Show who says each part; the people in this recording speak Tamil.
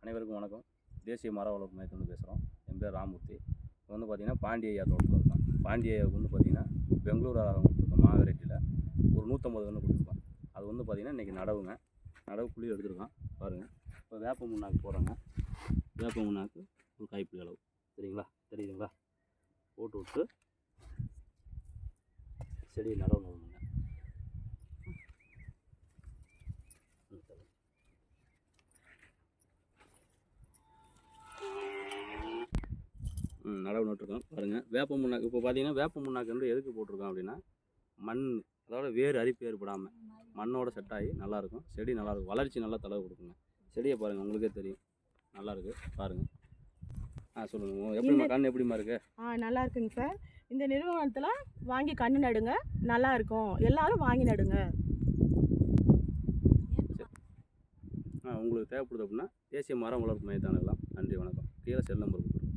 Speaker 1: அனைவருக்கும் வணக்கம். தேசிய மர வளர்ப்பு மையத்திலிருந்து பேசுகிறோம். என் பேர் ராமூர்த்தி. இப்போ வந்து பார்த்திங்கன்னா பாண்டியா தோட்டத்தில் இருக்கோம். பாண்டியாவுக்கு வந்து பார்த்திங்கன்னா பெங்களூர் ரகம் கொடுத்துருக்கோம். மாவெரைட்டியில் ஒரு 150 கன்று கொடுத்துருக்கோம். அது வந்து பார்த்திங்கன்னா இன்றைக்கி நடவு புளி எடுத்துருக்கோம் பாருங்கள். இப்போ வேப்ப முன்னாக்கு போடுறோங்க. வேப்ப முன்னாக்கு ஒரு கைப்பிடி அளவு தெரியுதுங்களா போட்டு விட்டு செடியை நடவு நடுங்க. நடவு நட்டுருக்கோம் பாருங்கள். வேப்ப முன்னாக்கு இப்போ பார்த்தீங்கன்னா வேப்ப முன்னாக்கு வந்து எதுக்கு போட்டிருக்கோம் அப்படின்னா மண் அதோட வேறு அரிப்பு ஏற்படாமல் மண்ணோட செட் ஆகி நல்லாயிருக்கும். செடி நல்லாயிருக்கும், வளர்ச்சி நல்லா தளவு கொடுக்குங்க. செடியை பாருங்கள், உங்களுக்கே தெரியும் நல்லாயிருக்கு பாருங்கள். சொல்லுங்கள், எப்படிமா கண் எப்படிமா இருக்குது?
Speaker 2: நல்லா இருக்குங்க சார். இந்த நிறுவனத்தில் வாங்கி கன்று நடுங்க, நல்லா இருக்கும். எல்லாரும் வாங்கி நடுங்க.
Speaker 1: உங்களுக்கு தேவைப்படுது அப்படின்னா தேசிய மரம் வளர்ப்பு மையத்தானலாம். நன்றி, வணக்கம். கீழே செல் நம்பர் கொடுக்குறோம்.